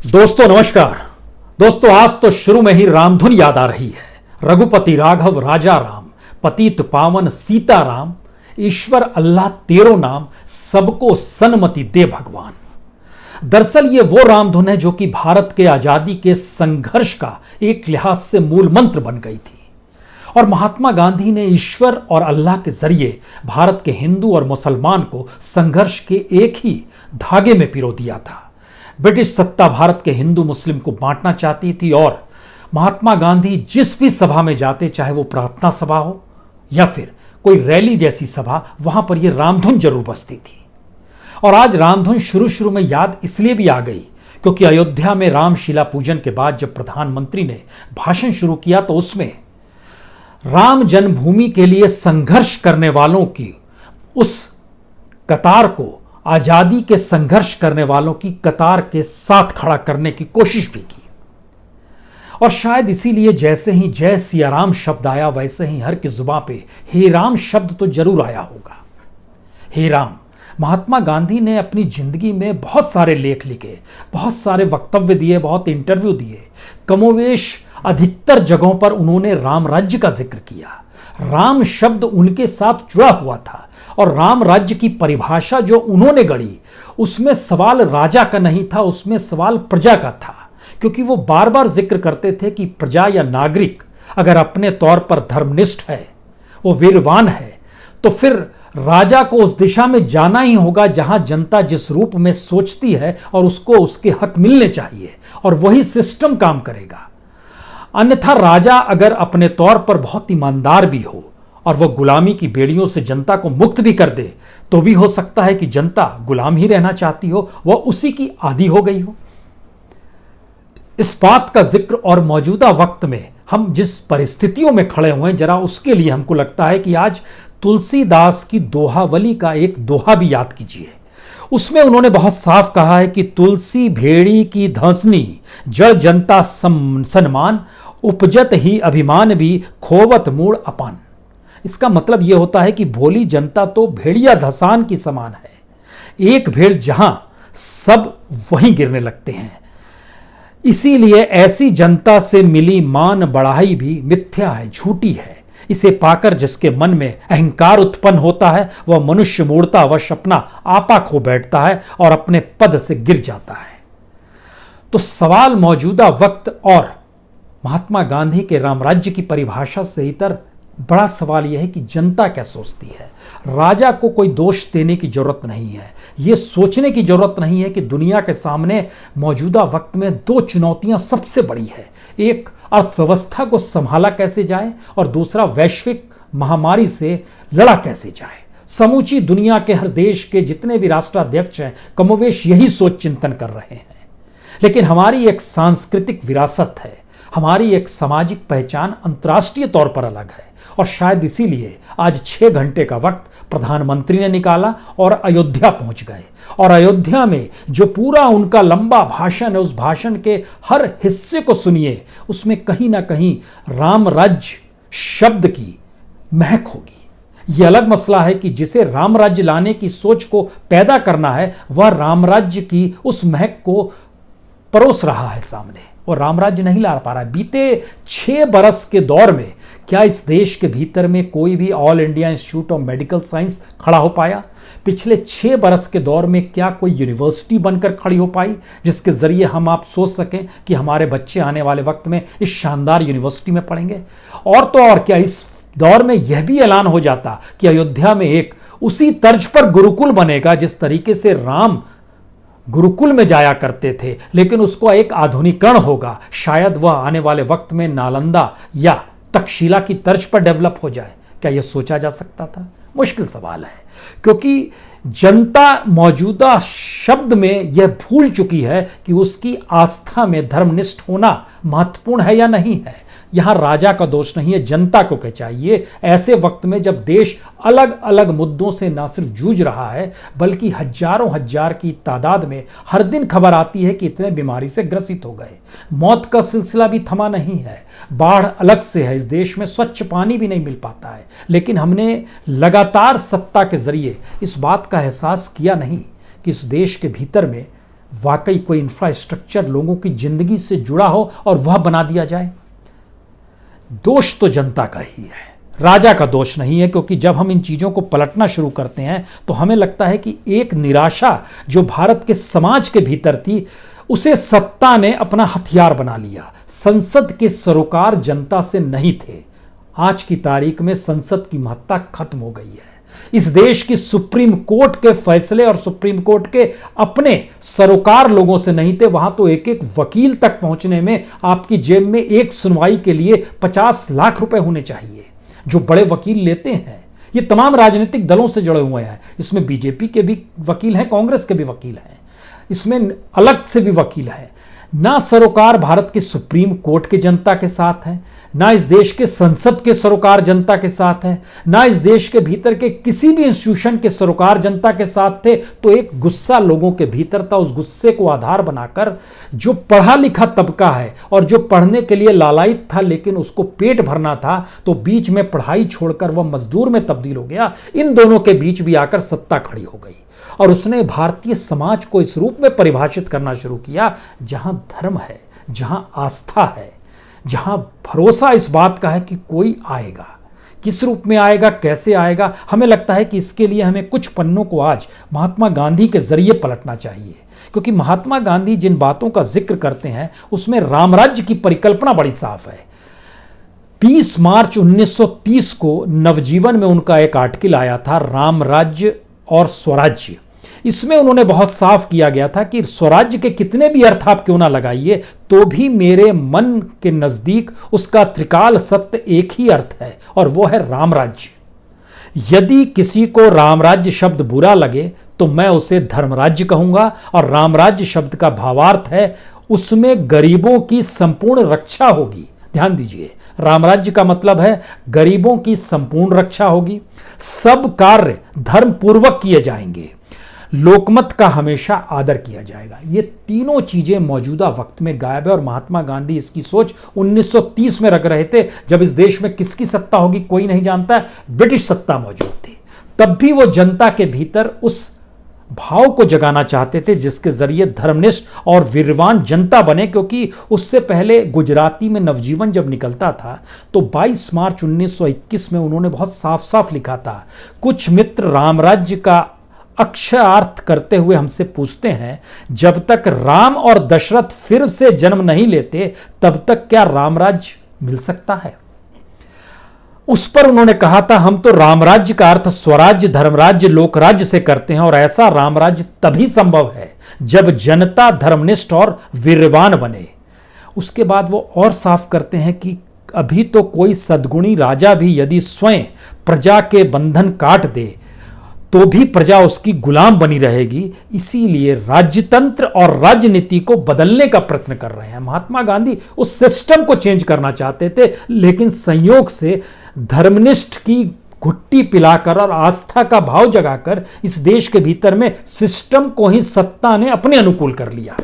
दोस्तों नमस्कार। दोस्तों आज तो शुरू में ही रामधुन याद आ रही है। रघुपति राघव राजा राम, पतित पावन सीता राम, ईश्वर अल्लाह तेरो नाम, सबको सन्मति दे भगवान। दरअसल ये वो रामधुन है जो कि भारत के आजादी के संघर्ष का एक लिहाज से मूल मंत्र बन गई थी और महात्मा गांधी ने ईश्वर और अल्लाह के जरिए भारत के हिंदू और मुसलमान को संघर्ष के एक ही धागे में पिरो दिया था। ब्रिटिश सत्ता भारत के हिंदू मुस्लिम को बांटना चाहती थी और महात्मा गांधी जिस भी सभा में जाते, चाहे वो प्रार्थना सभा हो या फिर कोई रैली जैसी सभा, वहां पर यह रामधुन जरूर बजती थी। और आज रामधुन शुरू में याद इसलिए भी आ गई क्योंकि अयोध्या में रामशिला पूजन के बाद जब प्रधानमंत्री ने भाषण शुरू किया तो उसमें राम जन्मभूमि के लिए संघर्ष करने वालों की उस कतार को आजादी के संघर्ष करने वालों की कतार के साथ खड़ा करने की कोशिश भी की। और शायद इसीलिए जैसे ही जय सिया राम शब्द आया वैसे ही हर की जुबां पे हे राम शब्द तो जरूर आया होगा। हे राम, महात्मा गांधी ने अपनी जिंदगी में बहुत सारे लेख लिखे, बहुत सारे वक्तव्य दिए, बहुत इंटरव्यू दिए। कमोवेश अधिकतर जगहों पर उन्होंने राम राज्य का जिक्र किया। राम शब्द उनके साथ जुड़ा हुआ था और राम राज्य की परिभाषा जो उन्होंने गढ़ी उसमें सवाल राजा का नहीं था, उसमें सवाल प्रजा का था। क्योंकि वो बार बार जिक्र करते थे कि प्रजा या नागरिक अगर अपने तौर पर धर्मनिष्ठ है, वो वीरवान है, तो फिर राजा को उस दिशा में जाना ही होगा जहां जनता जिस रूप में सोचती है और उसको उसके हक मिलने चाहिए और वही सिस्टम काम करेगा। अन्यथा राजा अगर अपने तौर पर बहुत ईमानदार भी हो और वह गुलामी की बेड़ियों से जनता को मुक्त भी कर दे तो भी हो सकता है कि जनता गुलाम ही रहना चाहती हो, वह उसी की आदी हो गई हो। इस बात का जिक्र और मौजूदा वक्त में हम जिस परिस्थितियों में खड़े हुए हैं, जरा उसके लिए हमको लगता है कि आज तुलसीदास की दोहावली का एक दोहा भी याद कीजिए। उसमें उन्होंने बहुत साफ कहा है कि तुलसी भेड़ी की धंसनी, जड़ जनता सन्मान, उपजत ही अभिमान भी, खोवत मूड अपान। इसका मतलब यह होता है कि भोली जनता तो भेड़िया धसान की समान है। एक भेड़ जहां सब वहीं गिरने लगते हैं। इसीलिए ऐसी जनता से मिली मान बढ़ाई भी मिथ्या है, झूठी है। इसे पाकर जिसके मन में अहंकार उत्पन्न होता है वह मनुष्य मूर्तावश अपना आपा खो बैठता है और अपने पद से गिर जाता है। तो सवाल मौजूदा वक्त और महात्मा गांधी के रामराज्य की परिभाषा से इतर बड़ा सवाल यह है कि जनता क्या सोचती है। राजा को कोई दोष देने की जरूरत नहीं है, यह सोचने की जरूरत नहीं है कि दुनिया के सामने मौजूदा वक्त में दो चुनौतियां सबसे बड़ी है। एक, अर्थव्यवस्था को संभाला कैसे जाए और दूसरा, वैश्विक महामारी से लड़ा कैसे जाए। समूची दुनिया के हर देश के जितने भी राष्ट्राध्यक्ष हैं कमोवेश यही सोच चिंतन कर रहे हैं। लेकिन हमारी एक सांस्कृतिक विरासत है, हमारी एक सामाजिक पहचान अंतर्राष्ट्रीय तौर पर अलग है और शायद इसीलिए आज 6 घंटे का वक्त प्रधानमंत्री ने निकाला और अयोध्या पहुंच गए। और अयोध्या में जो पूरा उनका लंबा भाषण है, उस भाषण के हर हिस्से को सुनिए, उसमें कहीं ना कहीं राम राज्य शब्द की महक होगी। यह अलग मसला है कि जिसे राम राज्य लाने की सोच को पैदा करना है वह राम राज्य की उस महक को परोस रहा है सामने और राम राज्य नहीं ला पा रहा है। बीते 6 बरस के दौर में क्या इस देश के भीतर में कोई भी all India institute of medical science खड़ा हो पाया? पिछले 6 बरस के दौर में क्या कोई यूनिवर्सिटी बनकर खड़ी हो पाई जिसके जरिए हम आप सोच सकें कि हमारे बच्चे आने वाले वक्त में इस शानदार यूनिवर्सिटी में पढ़ेंगे? और तो और क्या इस दौर में यह भी ऐलान हो जाता कि अयोध्या में एक उसी तर्ज पर गुरुकुल बनेगा जिस तरीके से राम गुरुकुल में जाया करते थे, लेकिन उसको एक आधुनिकरण होगा। शायद वह आने वाले वक्त में नालंदा या तक्षशिला की तर्ज पर डेवलप हो जाए। क्या यह सोचा जा सकता था? मुश्किल सवाल है, क्योंकि जनता मौजूदा शब्द में यह भूल चुकी है कि उसकी आस्था में धर्मनिष्ठ होना महत्वपूर्ण है या नहीं है। यहां राजा का दोष नहीं है, जनता को क्या चाहिए ऐसे वक्त में जब देश अलग अलग मुद्दों से ना सिर्फ जूझ रहा है बल्कि हजारों हजार की तादाद में हर दिन खबर आती है कि इतने बीमारी से ग्रसित हो गए। मौत का सिलसिला भी थमा नहीं है, बाढ़ अलग से है, इस देश में स्वच्छ पानी भी नहीं मिल पाता है। लेकिन हमने लगातार सत्ता के जरिए इस बात का एहसास किया नहीं कि इस देश के भीतर में वाकई कोई इंफ्रास्ट्रक्चर लोगों की जिंदगी से जुड़ा हो और वह बना दिया जाए। दोष तो जनता का ही है, राजा का दोष नहीं है, क्योंकि जब हम इन चीजों को पलटना शुरू करते हैं तो हमें लगता है कि एक निराशा जो भारत के समाज के भीतर थी उसे सत्ता ने अपना हथियार बना लिया। संसद के सरोकार जनता से नहीं थे। आज की तारीख में संसद की महत्ता खत्म हो गई है। इस देश की सुप्रीम कोर्ट के फैसले और सुप्रीम कोर्ट के अपने सरोकार लोगों से नहीं थे। वहां तो एक एक वकील तक पहुंचने में आपकी जेब में एक सुनवाई के लिए 50 लाख रुपए होने चाहिए, जो बड़े वकील लेते हैं। ये तमाम राजनीतिक दलों से जुड़े हुए हैं। इसमें बीजेपी के भी वकील हैं, कांग्रेस के भी वकील हैं, इसमें अलग से भी वकील हैं। ना सरोकार भारत के सुप्रीम कोर्ट के जनता के साथ है, ना इस देश के संसद के सरोकार जनता के साथ है, ना इस देश के भीतर के किसी भी इंस्टीट्यूशन के सरोकार जनता के साथ थे। तो एक गुस्सा लोगों के भीतर था। उस गुस्से को आधार बनाकर जो पढ़ा लिखा तबका है और जो पढ़ने के लिए लालायित था लेकिन उसको पेट भरना था, तो बीच में पढ़ाई छोड़कर वह मजदूर में तब्दील हो गया। इन दोनों के बीच भी आकर सत्ता खड़ी हो गई और उसने भारतीय समाज को इस रूप में परिभाषित करना शुरू किया, जहां धर्म है, जहां आस्था है, जहां भरोसा इस बात का है कि कोई आएगा। किस रूप में आएगा, कैसे आएगा, हमें लगता है कि इसके लिए हमें कुछ पन्नों को आज महात्मा गांधी के जरिए पलटना चाहिए। क्योंकि महात्मा गांधी जिन बातों का जिक्र करते हैं उसमें रामराज्य की परिकल्पना बड़ी साफ है। 20 मार्च 1930 को नवजीवन में उनका एक आर्टिकल आया था, रामराज्य और स्वराज्य। इसमें उन्होंने बहुत साफ किया गया था कि स्वराज्य के कितने भी अर्थ आप क्यों ना लगाइए, तो भी मेरे मन के नजदीक उसका त्रिकाल सत्य एक ही अर्थ है और वो है रामराज्य। यदि किसी को रामराज्य शब्द बुरा लगे तो मैं उसे धर्मराज्य कहूंगा। और रामराज्य शब्द का भावार्थ है उसमें गरीबों की संपूर्ण रक्षा होगी। ध्यान दीजिए, रामराज्य का मतलब है गरीबों की संपूर्ण रक्षा होगी, सब कार्य धर्म पूर्वक किए जाएंगे, लोकमत का हमेशा आदर किया जाएगा। ये तीनों चीजें मौजूदा वक्त में गायब है और महात्मा गांधी इसकी सोच 1930 में रख रहे थे, जब इस देश में किसकी सत्ता होगी कोई नहीं जानता है, ब्रिटिश सत्ता मौजूद थी। तब भी वो जनता के भीतर उस भाव को जगाना चाहते थे जिसके जरिए धर्मनिष्ठ और वीरवान जनता बने। क्योंकि उससे पहले गुजराती में नवजीवन जब निकलता था तो 22 मार्च 1921 में उन्होंने बहुत साफ साफ लिखा था, कुछ मित्र रामराज्य का अक्षरार्थ करते हुए हमसे पूछते हैं, जब तक राम और दशरथ फिर से जन्म नहीं लेते तब तक क्या रामराज्य मिल सकता है। उस पर उन्होंने कहा था, हम तो रामराज्य का अर्थ स्वराज्य, धर्मराज्य, लोकराज्य से करते हैं और ऐसा रामराज्य तभी संभव है जब जनता धर्मनिष्ठ और वीरवान बने। उसके बाद वो और साफ करते हैं कि अभी तो कोई सद्गुणी राजा भी यदि स्वयं प्रजा के बंधन काट दे तो भी प्रजा उसकी गुलाम बनी रहेगी। इसीलिए राज्यतंत्र और राजनीति को बदलने का प्रयत्न कर रहे हैं। महात्मा गांधी उस सिस्टम को चेंज करना चाहते थे, लेकिन संयोग से धर्मनिष्ठ की घुट्टी पिलाकर और आस्था का भाव जगाकर इस देश के भीतर में सिस्टम को ही सत्ता ने अपने अनुकूल कर लिया।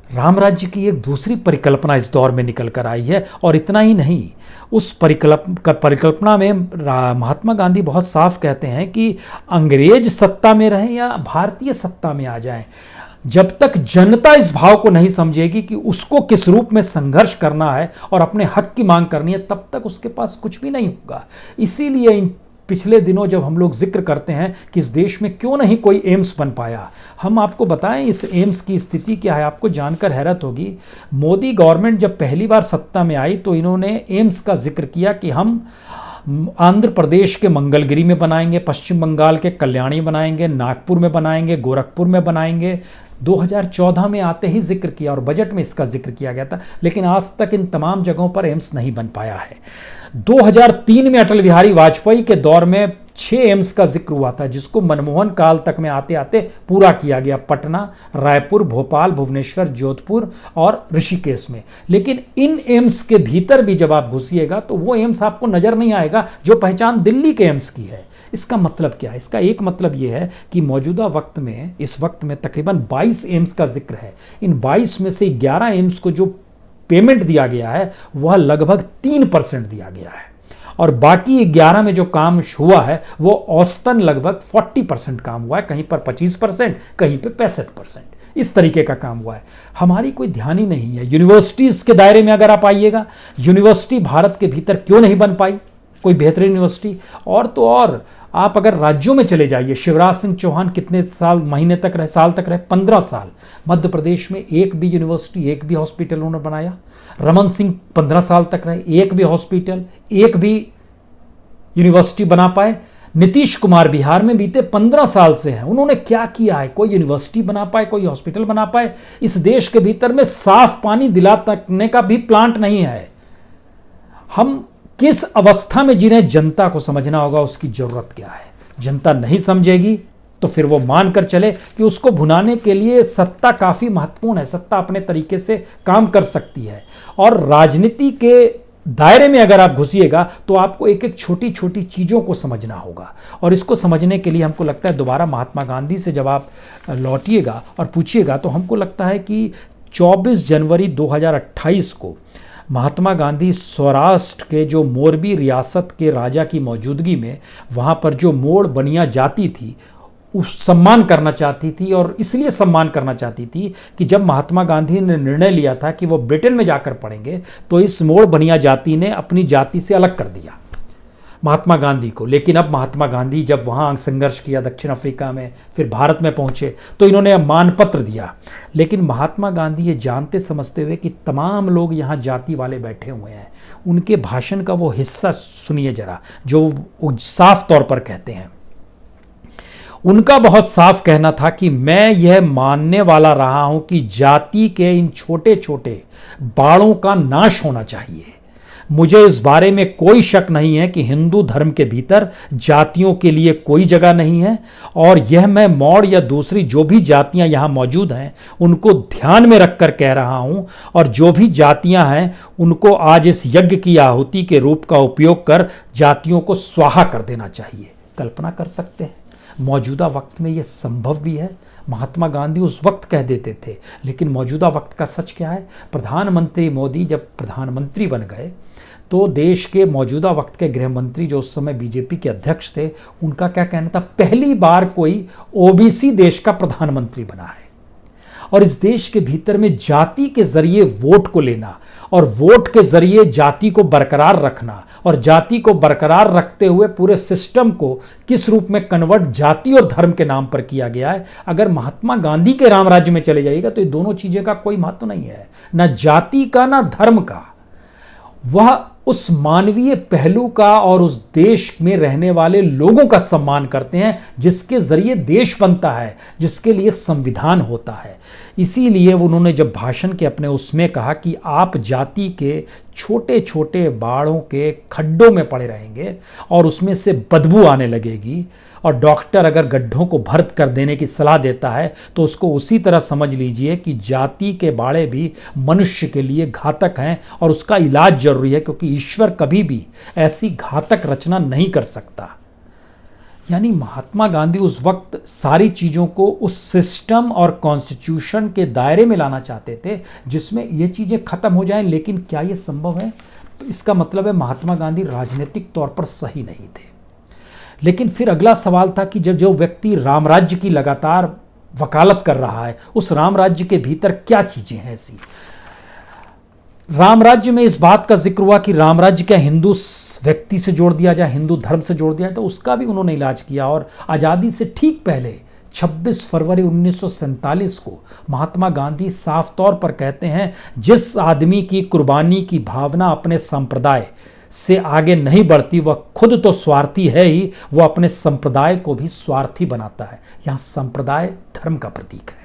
रामराज्य की एक दूसरी परिकल्पना इस दौर में निकल कर आई है और इतना ही नहीं, उस परिकल्पना में महात्मा गांधी बहुत साफ कहते हैं कि अंग्रेज सत्ता में रहें या भारतीय सत्ता में आ जाएं, जब तक जनता इस भाव को नहीं समझेगी कि उसको किस रूप में संघर्ष करना है और अपने हक की मांग करनी है, तब तक उसके पास कुछ भी नहीं होगा। इसीलिए इन पिछले दिनों जब हम लोग जिक्र करते हैं कि इस देश में क्यों नहीं कोई एम्स बन पाया, हम आपको बताएं इस एम्स की स्थिति क्या है। आपको जानकर हैरत होगी, मोदी गवर्नमेंट जब पहली बार सत्ता में आई तो इन्होंने एम्स का जिक्र किया कि हम आंध्र प्रदेश के मंगलगिरी में बनाएंगे, पश्चिम बंगाल के कल्याणी बनाएंगे, नागपुर में बनाएंगे, गोरखपुर में बनाएंगे। 2014 में आते ही जिक्र किया और बजट में इसका जिक्र किया गया था, लेकिन आज तक इन तमाम जगहों पर एम्स नहीं बन पाया है। 2003 में अटल बिहारी वाजपेयी के दौर में 6 एम्स का जिक्र हुआ था, जिसको मनमोहन काल तक में आते आते पूरा किया गया, पटना, रायपुर, भोपाल, भुवनेश्वर, जोधपुर और ऋषिकेश में। लेकिन इन एम्स के भीतर भी जब आप घुसिएगा तो वो एम्स आपको नजर नहीं आएगा जो पहचान दिल्ली के एम्स की है। इसका मतलब क्या है? इसका एक मतलब यह है कि मौजूदा वक्त में, इस वक्त में तकरीबन 22 एम्स का जिक्र है। इन 22 में से 11 एम्स को जो पेमेंट दिया गया है वह लगभग 3% दिया गया है और बाकी 11 में जो काम हुआ है वो औसतन लगभग 40% काम हुआ है, कहीं पर 25%, कहीं पर 65%। इस तरीके का काम हुआ है। हमारी कोई ध्यान ही नहीं है। यूनिवर्सिटीज़ के दायरे में अगर आप आइएगा, यूनिवर्सिटी भारत के भीतर क्यों नहीं बन पाई कोई बेहतरीन यूनिवर्सिटी? और तो और आप अगर राज्यों में चले जाइए, शिवराज सिंह चौहान कितने महीने तक रहे, साल तक रहे? 15 साल। मध्य प्रदेश में एक भी यूनिवर्सिटी, एक भी हॉस्पिटल उन्होंने बनाया। रमन सिंह 15 साल तक रहे, एक भी हॉस्पिटल, एक भी यूनिवर्सिटी बना पाए। नीतीश कुमार बिहार में बीते 15 साल से हैं, उन्होंने क्या किया है? कोई यूनिवर्सिटी बना पाए, कोई हॉस्पिटल बना पाए? इस देश के भीतर में साफ पानी दिलाने का भी प्लांट नहीं है। हम किस अवस्था में जिन्हें जनता को समझना होगा उसकी जरूरत क्या है। जनता नहीं समझेगी तो फिर वो मानकर चले कि उसको भुनाने के लिए सत्ता काफी महत्वपूर्ण है, सत्ता अपने तरीके से काम कर सकती है। और राजनीति के दायरे में अगर आप घुसिएगा तो आपको एक एक छोटी छोटी चीजों को समझना होगा। और इसको समझने के लिए हमको लगता है दोबारा महात्मा गांधी से जब आप लौटिएगा और पूछिएगा तो हमको लगता है कि 24 जनवरी 2028 को महात्मा गांधी सौराष्ट्र के जो मोरबी रियासत के राजा की मौजूदगी में वहाँ पर जो मोड़ बनिया जाति थी उस सम्मान करना चाहती थी। और इसलिए सम्मान करना चाहती थी कि जब महात्मा गांधी ने निर्णय लिया था कि वो ब्रिटेन में जाकर पढ़ेंगे तो इस मोड़ बनिया जाति ने अपनी जाति से अलग कर दिया महात्मा गांधी को। लेकिन अब महात्मा गांधी जब वहाँ संघर्ष किया दक्षिण अफ्रीका में, फिर भारत में पहुँचे तो इन्होंने मानपत्र दिया। लेकिन महात्मा गांधी ये जानते समझते हुए कि तमाम लोग यहाँ जाति वाले बैठे हुए हैं, उनके भाषण का वो हिस्सा सुनिए जरा जो वो साफ तौर पर कहते हैं। उनका बहुत साफ कहना था कि मैं यह मानने वाला रहा हूं कि जाति के इन छोटे छोटे बाड़ों का नाश होना चाहिए। मुझे इस बारे में कोई शक नहीं है कि हिंदू धर्म के भीतर जातियों के लिए कोई जगह नहीं है। और यह मैं मौड़ या दूसरी जो भी जातियां यहां मौजूद हैं उनको ध्यान में रखकर कह रहा हूं। और जो भी जातियां हैं उनको आज इस यज्ञ की आहुति के रूप का उपयोग कर जातियों को स्वाहा कर देना चाहिए। कल्पना कर सकते हैं मौजूदा वक्त में यह संभव भी है? महात्मा गांधी उस वक्त कह देते थे, लेकिन मौजूदा वक्त का सच क्या है? प्रधानमंत्री मोदी जब प्रधानमंत्री बन गए तो देश के मौजूदा वक्त के गृह मंत्री जो उस समय बीजेपी के अध्यक्ष थे, उनका क्या कहना था? पहली बार कोई ओबीसी देश का प्रधानमंत्री बना है। और इस देश के भीतर में जाति के जरिए वोट को लेना और वोट के जरिए जाति को बरकरार रखना और जाति को बरकरार रखते हुए पूरे सिस्टम को किस रूप में कन्वर्ट जाति और धर्म के नाम पर किया गया है। अगर महात्मा गांधी के राम राज्य में चले जाइएगा तो ये दोनों चीजें का कोई महत्व नहीं है, ना जाति का ना धर्म का। वह उस मानवीय पहलू का और उस देश में रहने वाले लोगों का सम्मान करते हैं जिसके जरिए देश बनता है, जिसके लिए संविधान होता है। इसीलिए उन्होंने जब भाषण के अपने उसमें कहा कि आप जाति के छोटे छोटे बाड़ों के खड्डों में पड़े रहेंगे और उसमें से बदबू आने लगेगी, और डॉक्टर अगर गड्ढों को भर्त कर देने की सलाह देता है तो उसको उसी तरह समझ लीजिए कि जाति के बाड़े भी मनुष्य के लिए घातक हैं और उसका इलाज जरूरी है, क्योंकि ईश्वर कभी भी ऐसी घातक रचना नहीं कर सकता। यानी महात्मा गांधी उस वक्त सारी चीज़ों को उस सिस्टम और कॉन्स्टिट्यूशन के दायरे में लाना चाहते थे जिसमें ये चीज़ें खत्म हो जाएं। लेकिन क्या ये संभव है? इसका मतलब है महात्मा गांधी राजनीतिक तौर पर सही नहीं थे। लेकिन फिर अगला सवाल था कि जब जो व्यक्ति राम राज्य की लगातार वकालत कर रहा है, उस राम राज्य के भीतर क्या चीजें हैं ऐसी? राम राज्य में इस बात का जिक्र हुआ कि राम राज्य क्या हिंदू व्यक्ति से जोड़ दिया जाए, हिंदू धर्म से जोड़ दिया जाए, तो उसका भी उन्होंने इलाज किया। और आज़ादी से ठीक पहले 26 फरवरी 1947 को महात्मा गांधी साफ तौर पर कहते हैं, जिस आदमी की कुर्बानी की भावना अपने संप्रदाय से आगे नहीं बढ़ती वह खुद तो स्वार्थी है ही, वह अपने संप्रदाय को भी स्वार्थी बनाता है। यहां संप्रदाय धर्म का प्रतीक है।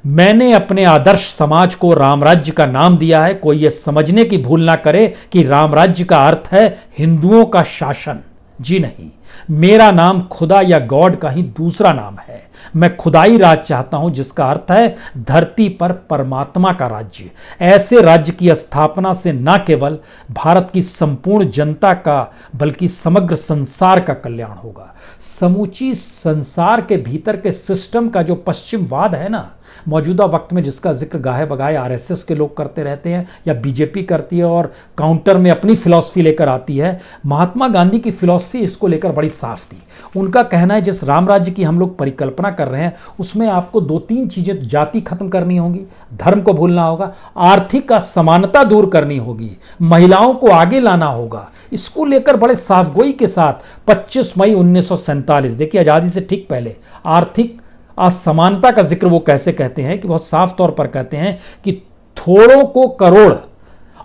मैंने अपने आदर्श समाज को रामराज्य का नाम दिया है। कोई यह समझने की भूल ना करे कि रामराज्य का अर्थ है हिंदुओं का शासन। जी नहीं, मेरा नाम खुदा या गॉड का ही दूसरा नाम है। मैं खुदाई राज चाहता हूं जिसका अर्थ है धरती पर परमात्मा का राज्य। ऐसे राज्य की स्थापना से न केवल भारत की संपूर्ण जनता का बल्कि समग्र संसार का कल्याण होगा। समूची संसार के भीतर के सिस्टम का जो पश्चिमवाद है ना, मौजूदा वक्त में जिसका जिक्र गाहे बगाए आरएसएस के लोग करते रहते हैं या बीजेपी करती है और काउंटर में अपनी फिलॉसफी लेकर आती है, महात्मा गांधी की फिलॉसफी इसको लेकर बड़ी साफ थी। उनका कहना है जिस राम राज्य की हम लोग परिकल्पना कर रहे हैं उसमें आपको 2-3 चीजें, जाति खत्म करनी होगी, धर्म को भूलना होगा, आर्थिक असमानता दूर करनी होगी, महिलाओं को आगे लाना होगा। इसको लेकर बड़े साफगोई के साथ 25 मई 1947, देखिए आजादी से ठीक पहले, आर्थिक असमानता का जिक्र वो कैसे कहते हैं कि बहुत साफ तौर पर कहते हैं कि थोड़ों को करोड़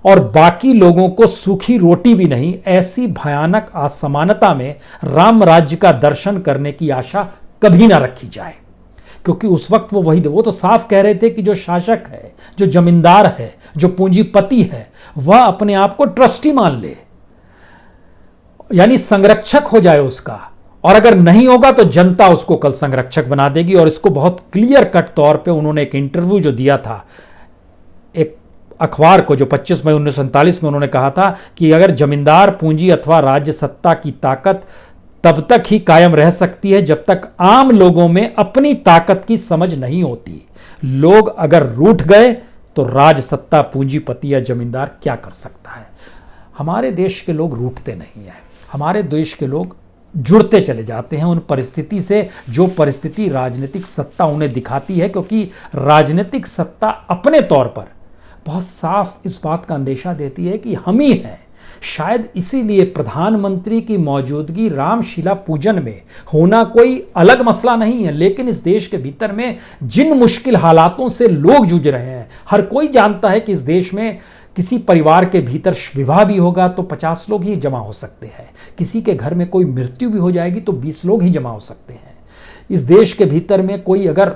और बाकी लोगों को सूखी रोटी भी नहीं, ऐसी भयानक असमानता में राम राज्य का दर्शन करने की आशा कभी ना रखी जाए। क्योंकि उस वक्त वो तो साफ कह रहे थे कि जो शासक है, जो जमींदार है, जो पूंजीपति है, वह अपने आप को ट्रस्टी मान ले, यानी संरक्षक हो जाए उसका, और अगर नहीं होगा तो जनता उसको कल संरक्षक बना देगी। और इसको बहुत क्लियर कट तौर पे उन्होंने एक इंटरव्यू जो दिया था एक अखबार को, जो 25 मई 1947 में उन्होंने कहा था कि अगर जमींदार पूंजी अथवा राज्य सत्ता की ताकत तब तक ही कायम रह सकती है जब तक आम लोगों में अपनी ताकत की समझ नहीं होती। लोग अगर रूठ गए तो राज सत्ता, पूंजीपति या जमींदार क्या कर सकता है। हमारे देश के लोग रूठते नहीं हैं, हमारे देश के लोग जुड़ते चले जाते हैं उन परिस्थिति से जो परिस्थिति राजनीतिक सत्ता उन्हें दिखाती है, क्योंकि राजनीतिक सत्ता अपने तौर पर बहुत साफ इस बात का अंदेशा देती है कि हम ही हैं। शायद इसीलिए प्रधानमंत्री की मौजूदगी रामशिला पूजन में होना कोई अलग मसला नहीं है, लेकिन इस देश के भीतर में जिन मुश्किल हालातों से लोग जूझ रहे हैं, हर कोई जानता है कि इस देश में किसी परिवार के भीतर विवाह भी होगा तो 50 लोग ही जमा हो सकते हैं, किसी के घर में कोई मृत्यु भी हो जाएगी तो 20 लोग ही जमा हो सकते हैं। इस देश के भीतर में कोई अगर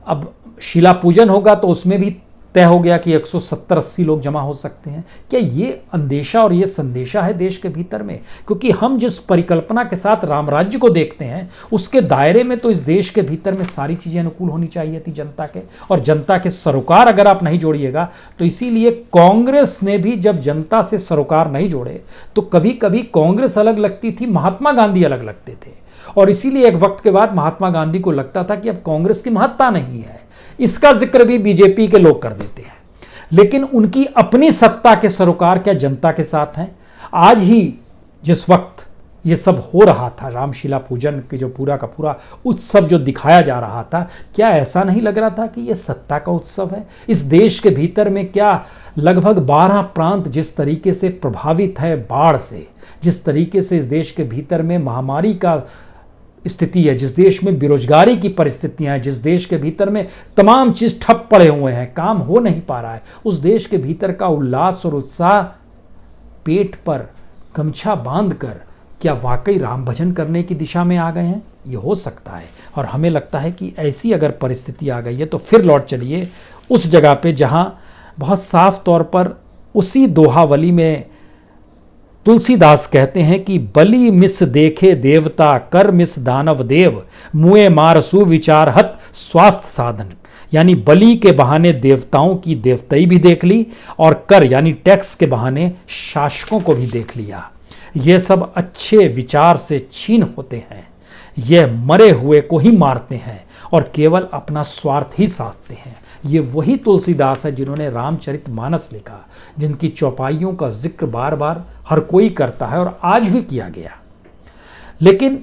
अब शिला पूजन होगा तो उसमें भी तय हो गया कि 170-80 लोग जमा हो सकते हैं। क्या ये अंदेशा और ये संदेशा है देश के भीतर में? क्योंकि हम जिस परिकल्पना के साथ राम राज्य को देखते हैं उसके दायरे में तो इस देश के भीतर में सारी चीजें अनुकूल होनी चाहिए थी जनता के, और जनता के सरोकार अगर आप नहीं जोड़िएगा तो इसीलिए कांग्रेस ने भी जब जनता से सरोकार नहीं जोड़े तो कभी कभी कांग्रेस अलग लगती थी, महात्मा गांधी अलग लगते थे, और इसीलिए एक वक्त के बाद महात्मा गांधी को लगता था कि अब कांग्रेस की महत्ता नहीं है। इसका जिक्र भी बीजेपी के लोग कर देते हैं, लेकिन उनकी अपनी सत्ता के सरोकार क्या जनता के साथ हैं? आज ही जिस वक्त ये सब हो रहा था, रामशिला पूजन की जो पूरा का पूरा उत्सव जो दिखाया जा रहा था, क्या ऐसा नहीं लग रहा था कि ये सत्ता का उत्सव है? इस देश के भीतर में क्या लगभग 12 प्रांत जिस तरीके से प्रभावित है बाढ़ से, जिस तरीके से इस देश के भीतर में महामारी का स्थिति है, जिस देश में बेरोजगारी की परिस्थितियां हैं, जिस देश के भीतर में तमाम चीज ठप पड़े हुए हैं, काम हो नहीं पा रहा है, उस देश के भीतर का उल्लास और उत्साह पेट पर गमछा बांधकर क्या वाकई राम भजन करने की दिशा में आ गए हैं? ये हो सकता है, और हमें लगता है कि ऐसी अगर परिस्थिति आ गई है तो फिर लौट चलिए उस जगह पे जहां बहुत साफ तौर पर उसी दोहावली में तुलसीदास कहते हैं कि बलि मिस देखे देवता, कर मिस दानव देव, मुए मार सुविचार हत स्वास्थ्य साधन। यानी बलि के बहाने देवताओं की देवताई भी देख ली, और कर यानी टैक्स के बहाने शासकों को भी देख लिया। ये सब अच्छे विचार से छीन होते हैं, ये मरे हुए को ही मारते हैं और केवल अपना स्वार्थ ही साधते हैं। ये वही तुलसीदास है जिन्होंने रामचरितमानस लिखा, जिनकी चौपाइयों का जिक्र बार बार हर कोई करता है और आज भी किया गया। लेकिन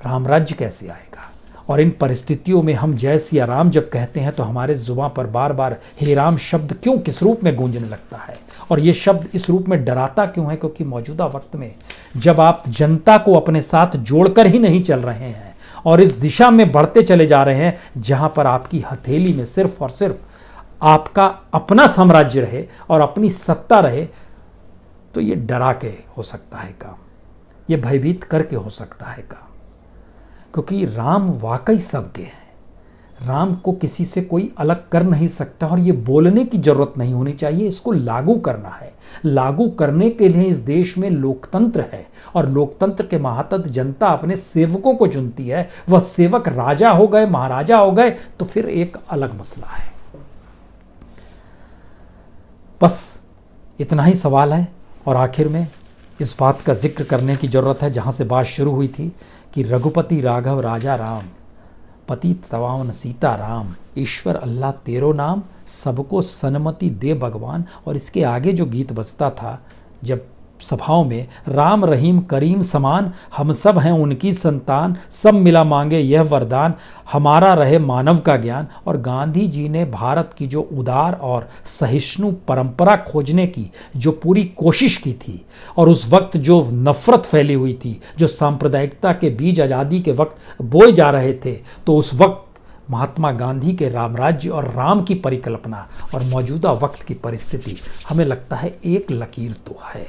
रामराज्य कैसे आएगा? और इन परिस्थितियों में हम जय सिया राम जब कहते हैं तो हमारे जुबान पर बार बार हे राम शब्द क्यों, किस रूप में गूंजने लगता है? और ये शब्द इस रूप में डराता क्यों है? क्योंकि मौजूदा वक्त में जब आप जनता को अपने साथ जोड़कर ही नहीं चल रहे हैं और इस दिशा में बढ़ते चले जा रहे हैं जहां पर आपकी हथेली में सिर्फ और सिर्फ आपका अपना साम्राज्य रहे और अपनी सत्ता रहे, तो ये डरा के हो सकता है काम, ये भयभीत करके हो सकता है काम। क्योंकि राम वाकई सबके हैं, राम को किसी से कोई अलग कर नहीं सकता, और ये बोलने की जरूरत नहीं होनी चाहिए, इसको लागू करना है। लागू करने के लिए इस देश में लोकतंत्र है, और लोकतंत्र के महातत जनता अपने सेवकों को चुनती है। वह सेवक राजा हो गए, महाराजा हो गए तो फिर एक अलग मसला है। बस इतना ही सवाल है, और आखिर में इस बात का जिक्र करने की जरूरत है जहां से बात शुरू हुई थी कि रघुपति राघव राजा राम, पतित पावन सीताराम, ईश्वर अल्लाह तेरो नाम, सबको सन्मति दे भगवान। और इसके आगे जो गीत बजता था जब सभाओं में, राम रहीम करीम समान, हम सब हैं उनकी संतान, सब मिला मांगे यह वरदान, हमारा रहे मानव का ज्ञान। और गांधी जी ने भारत की जो उदार और सहिष्णु परंपरा खोजने की जो पूरी कोशिश की थी, और उस वक्त जो नफरत फैली हुई थी, जो सांप्रदायिकता के बीज आज़ादी के वक्त बोए जा रहे थे, तो उस वक्त महात्मा गांधी के राम राज्य और राम की परिकल्पना और मौजूदा वक्त की परिस्थिति, हमें लगता है एक लकीर तो है।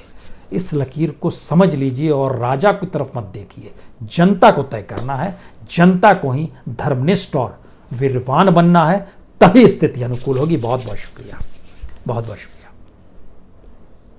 इस लकीर को समझ लीजिए और राजा की तरफ मत देखिए। जनता को तय करना है, जनता को ही धर्मनिष्ठ और वीरवान बनना है, तभी स्थिति अनुकूल होगी। बहुत बहुत शुक्रिया, बहुत बहुत शुक्रिया।